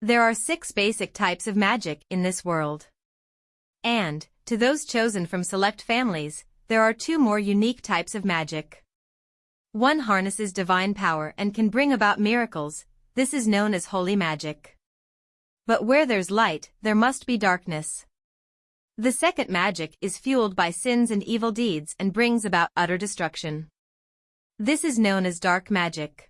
There are 6 basic types of magic in this world. And, to those chosen from select families, there are 2 more unique types of magic. One harnesses divine power and can bring about miracles. This is known as holy magic. But where there's light, there must be darkness. The second magic is fueled by sins and evil deeds and brings about utter destruction. This is known as dark magic.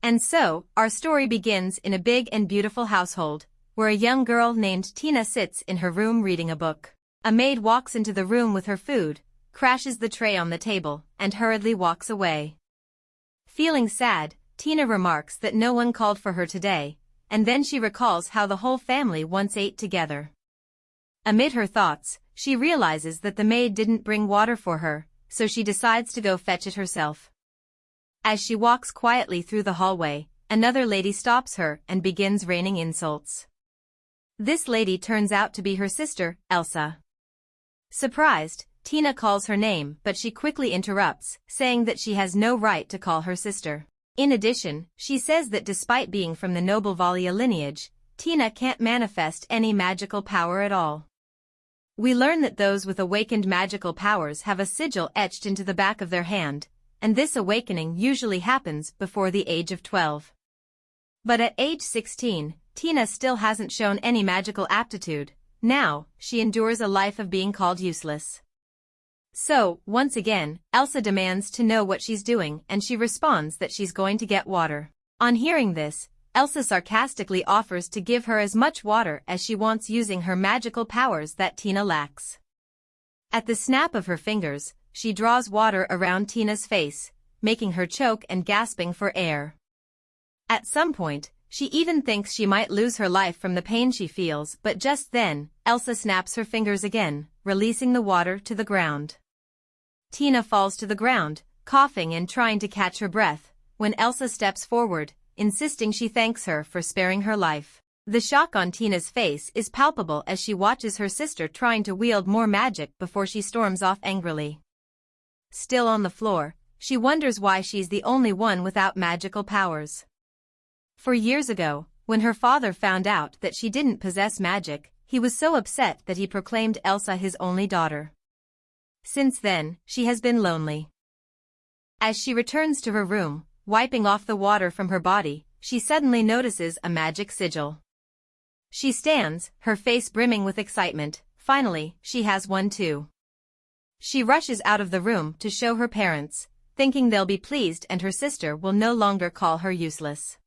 And so, our story begins in a big and beautiful household, where a young girl named Tina sits in her room reading a book. A maid walks into the room with her food, crashes the tray on the table, and hurriedly walks away. Feeling sad, Tina remarks that no one called for her today, and then she recalls how the whole family once ate together. Amid her thoughts, she realizes that the maid didn't bring water for her, so she decides to go fetch it herself. As she walks quietly through the hallway, another lady stops her and begins raining insults. This lady turns out to be her sister, Elsa. Surprised, Tina calls her name but she quickly interrupts, saying that she has no right to call her sister. In addition, she says that despite being from the noble Valia lineage, Tina can't manifest any magical power at all. We learn that those with awakened magical powers have a sigil etched into the back of their hand, and this awakening usually happens before the age of 12. But at age 16, Tina still hasn't shown any magical aptitude. Now, she endures a life of being called useless. So, once again, Elsa demands to know what she's doing and she responds that she's going to get water. On hearing this, Elsa sarcastically offers to give her as much water as she wants using her magical powers that Tina lacks. At the snap of her fingers, she draws water around Tina's face, making her choke and gasping for air. At some point, she even thinks she might lose her life from the pain she feels, but just then, Elsa snaps her fingers again, releasing the water to the ground. Tina falls to the ground, coughing and trying to catch her breath, when Elsa steps forward, insisting she thanks her for sparing her life. The shock on Tina's face is palpable as she watches her sister trying to wield more magic before she storms off angrily. Still on the floor, she wonders why she's the only one without magical powers. For years ago, when her father found out that she didn't possess magic, he was so upset that he proclaimed Elsa his only daughter. Since then, she has been lonely. As she returns to her room, wiping off the water from her body, she suddenly notices a magic sigil. She stands, her face brimming with excitement. Finally, she has one too. She rushes out of the room to show her parents, thinking they'll be pleased and her sister will no longer call her useless.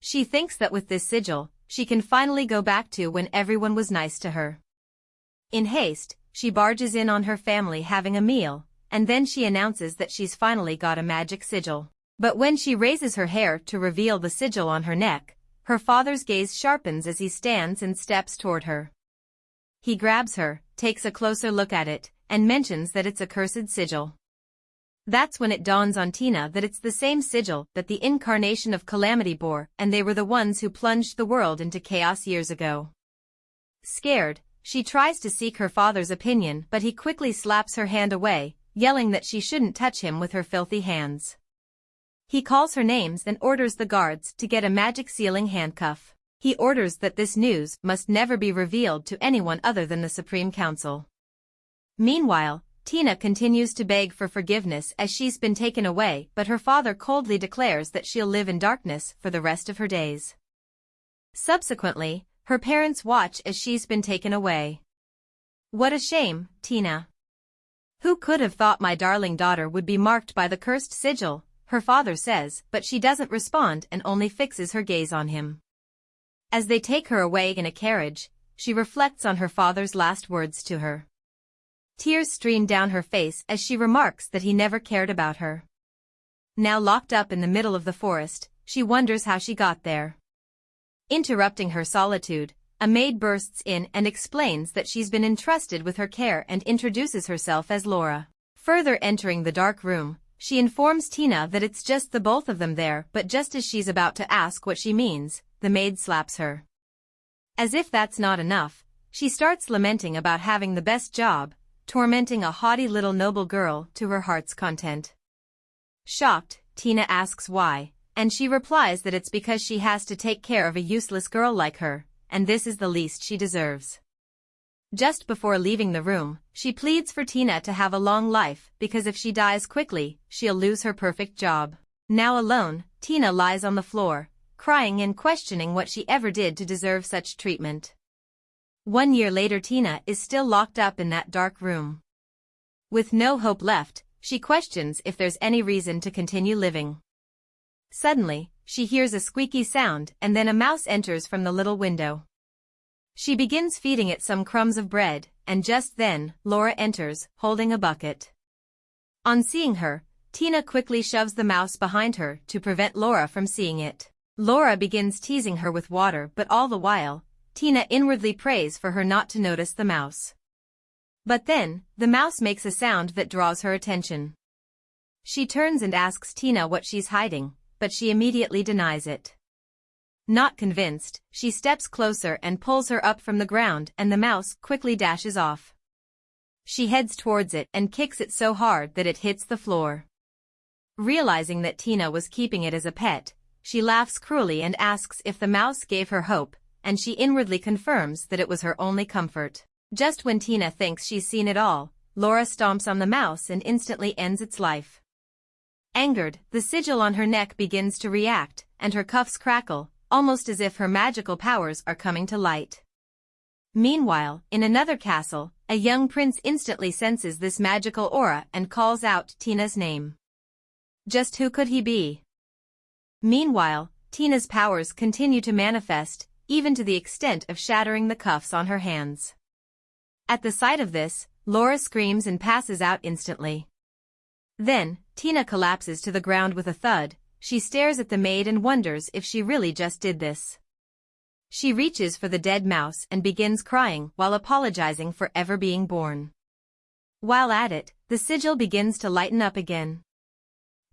She thinks that with this sigil, she can finally go back to when everyone was nice to her. In haste, she barges in on her family having a meal, and then she announces that she's finally got a magic sigil. But when she raises her hair to reveal the sigil on her neck, her father's gaze sharpens as he stands and steps toward her. He grabs her, takes a closer look at it, and mentions that it's a cursed sigil. That's when it dawns on Tina that it's the same sigil that the incarnation of Calamity bore, and they were the ones who plunged the world into chaos years ago. Scared, she tries to seek her father's opinion but he quickly slaps her hand away, yelling that she shouldn't touch him with her filthy hands. He calls her names and orders the guards to get a magic sealing handcuff. He orders that this news must never be revealed to anyone other than the Supreme Council. Meanwhile, Tina continues to beg for forgiveness as she's been taken away, but her father coldly declares that she'll live in darkness for the rest of her days. Subsequently, her parents watch as she's been taken away. What a shame, Tina. Who could have thought my darling daughter would be marked by the cursed sigil, her father says, but she doesn't respond and only fixes her gaze on him. As they take her away in a carriage, she reflects on her father's last words to her. Tears stream down her face as she remarks that he never cared about her. Now locked up in the middle of the forest, she wonders how she got there. Interrupting her solitude, a maid bursts in and explains that she's been entrusted with her care and introduces herself as Laura. Further entering the dark room, she informs Tina that it's just the both of them there, but just as she's about to ask what she means, the maid slaps her. As if that's not enough, she starts lamenting about having the best job, tormenting a haughty little noble girl to her heart's content. Shocked, Tina asks why, and she replies that it's because she has to take care of a useless girl like her, and this is the least she deserves. Just before leaving the room, she pleads for Tina to have a long life because if she dies quickly, she'll lose her perfect job. Now alone, Tina lies on the floor, crying and questioning what she ever did to deserve such treatment. 1 year later, Tina is still locked up in that dark room. With no hope left, she questions if there's any reason to continue living. Suddenly, she hears a squeaky sound and then a mouse enters from the little window. She begins feeding it some crumbs of bread, and just then, Laura enters, holding a bucket. On seeing her, Tina quickly shoves the mouse behind her to prevent Laura from seeing it. Laura begins teasing her with water, but all the while, Tina inwardly prays for her not to notice the mouse. But then, the mouse makes a sound that draws her attention. She turns and asks Tina what she's hiding, but she immediately denies it. Not convinced, she steps closer and pulls her up from the ground, and the mouse quickly dashes off. She heads towards it and kicks it so hard that it hits the floor. Realizing that Tina was keeping it as a pet, she laughs cruelly and asks if the mouse gave her hope, and she inwardly confirms that it was her only comfort. Just when Tina thinks she's seen it all, Laura stomps on the mouse and instantly ends its life. Angered, the sigil on her neck begins to react, and her cuffs crackle, almost as if her magical powers are coming to light. Meanwhile, in another castle, a young prince instantly senses this magical aura and calls out Tina's name. Just who could he be? Meanwhile, Tina's powers continue to manifest, even to the extent of shattering the cuffs on her hands. At the sight of this, Laura screams and passes out instantly. Then, Tina collapses to the ground with a thud. She stares at the maid and wonders if she really just did this. She reaches for the dead mouse and begins crying while apologizing for ever being born. While at it, the sigil begins to lighten up again.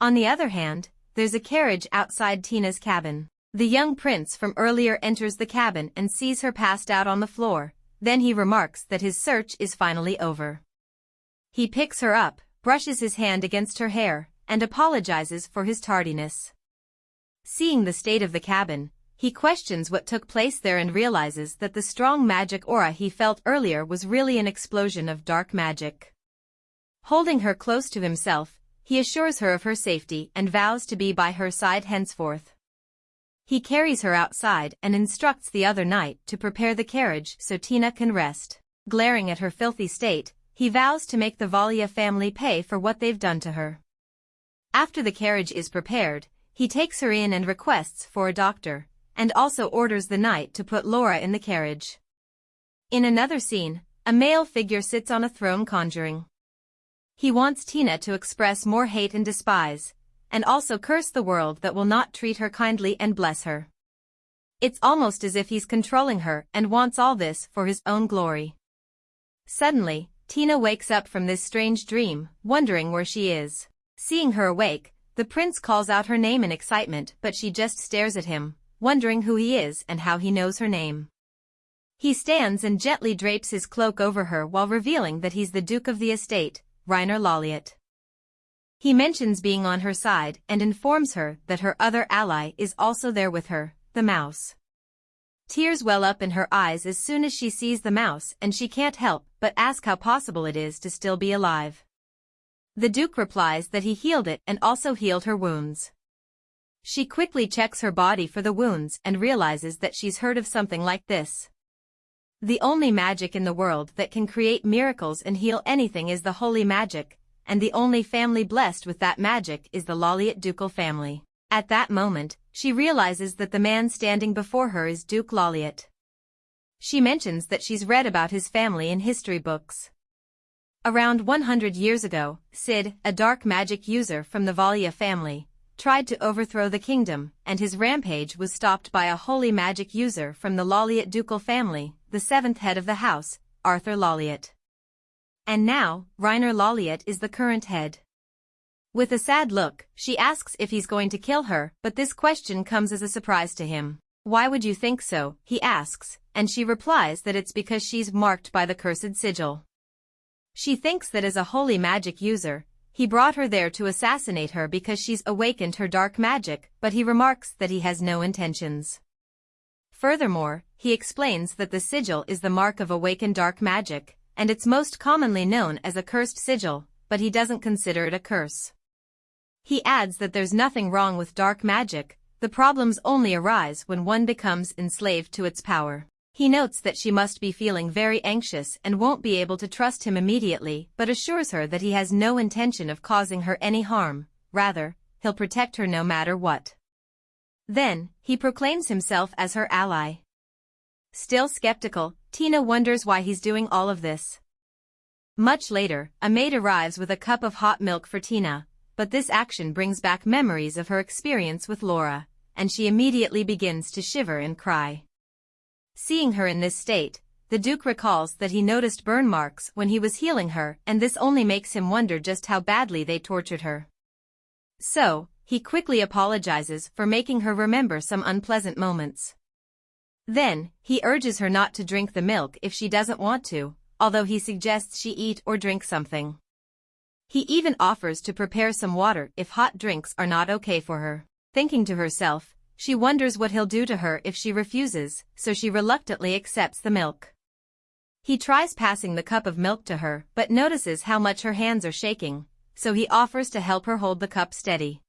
On the other hand, there's a carriage outside Tina's cabin. The young prince from earlier enters the cabin and sees her passed out on the floor, then he remarks that his search is finally over. He picks her up, brushes his hand against her hair, and apologizes for his tardiness. Seeing the state of the cabin, he questions what took place there and realizes that the strong magic aura he felt earlier was really an explosion of dark magic. Holding her close to himself, he assures her of her safety and vows to be by her side henceforth. He carries her outside and instructs the other knight to prepare the carriage so Tina can rest. Glaring at her filthy state, he vows to make the Valia family pay for what they've done to her. After the carriage is prepared, he takes her in and requests for a doctor, and also orders the knight to put Laura in the carriage. In another scene, a male figure sits on a throne conjuring. He wants Tina to express more hate and despise, and also curse the world that will not treat her kindly and bless her. It's almost as if he's controlling her and wants all this for his own glory. Suddenly, Tina wakes up from this strange dream, wondering where she is. Seeing her awake, the prince calls out her name in excitement, but she just stares at him, wondering who he is and how he knows her name. He stands and gently drapes his cloak over her while revealing that he's the Duke of the estate, Reiner Lawliet. He mentions being on her side and informs her that her other ally is also there with her, the mouse. Tears well up in her eyes as soon as she sees the mouse, and she can't help but ask how possible it is to still be alive. The Duke replies that he healed it and also healed her wounds. She quickly checks her body for the wounds and realizes that she's heard of something like this. The only magic in the world that can create miracles and heal anything is the holy magic, and the only family blessed with that magic is the Lawliet ducal family. At that moment, she realizes that the man standing before her is Duke Lawliet. She mentions that she's read about his family in history books. Around 100 years ago, Sid, a dark magic user from the Valia family, tried to overthrow the kingdom, and his rampage was stopped by a holy magic user from the Lawliet ducal family, the seventh head of the house, Arthur Lawliet. And now, Reiner Lawliet is the current head. With a sad look, she asks if he's going to kill her, but this question comes as a surprise to him. "Why would you think so?" he asks, and she replies that it's because she's marked by the cursed sigil. She thinks that as a holy magic user, he brought her there to assassinate her because she's awakened her dark magic, but he remarks that he has no intentions. Furthermore, he explains that the sigil is the mark of awakened dark magic, and it's most commonly known as a cursed sigil, but he doesn't consider it a curse. He adds that there's nothing wrong with dark magic, the problems only arise when one becomes enslaved to its power. He notes that she must be feeling very anxious and won't be able to trust him immediately, but assures her that he has no intention of causing her any harm, rather, he'll protect her no matter what. Then, he proclaims himself as her ally. Still skeptical, Tina wonders why he's doing all of this. Much later, a maid arrives with a cup of hot milk for Tina, but this action brings back memories of her experience with Laura, and she immediately begins to shiver and cry. Seeing her in this state, the Duke recalls that he noticed burn marks when he was healing her, and this only makes him wonder just how badly they tortured her. So, he quickly apologizes for making her remember some unpleasant moments. Then, he urges her not to drink the milk if she doesn't want to, although he suggests she eat or drink something. He even offers to prepare some water if hot drinks are not okay for her. Thinking to herself, she wonders what he'll do to her if she refuses, so she reluctantly accepts the milk. He tries passing the cup of milk to her but notices how much her hands are shaking, so he offers to help her hold the cup steady.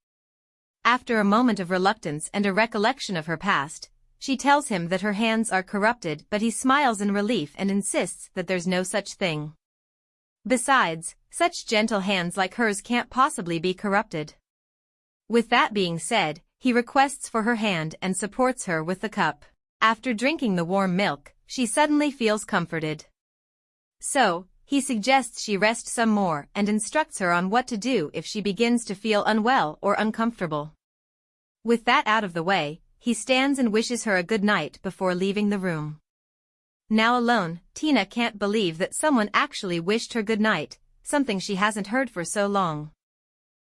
After a moment of reluctance and a recollection of her past, she tells him that her hands are corrupted, but he smiles in relief and insists that there's no such thing. Besides, such gentle hands like hers can't possibly be corrupted. With that being said, he requests for her hand and supports her with the cup. After drinking the warm milk, she suddenly feels comforted. So, he suggests she rest some more and instructs her on what to do if she begins to feel unwell or uncomfortable. With that out of the way, he stands and wishes her a good night before leaving the room. Now alone, Tina can't believe that someone actually wished her good night, something she hasn't heard for so long.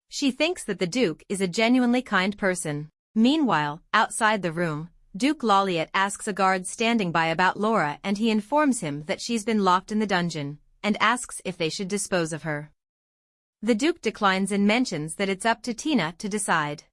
She thinks that the Duke is a genuinely kind person. Meanwhile, outside the room, Duke Lawliet asks a guard standing by about Laura, and he informs him that she's been locked in the dungeon, and asks if they should dispose of her. The Duke declines and mentions that it's up to Tina to decide.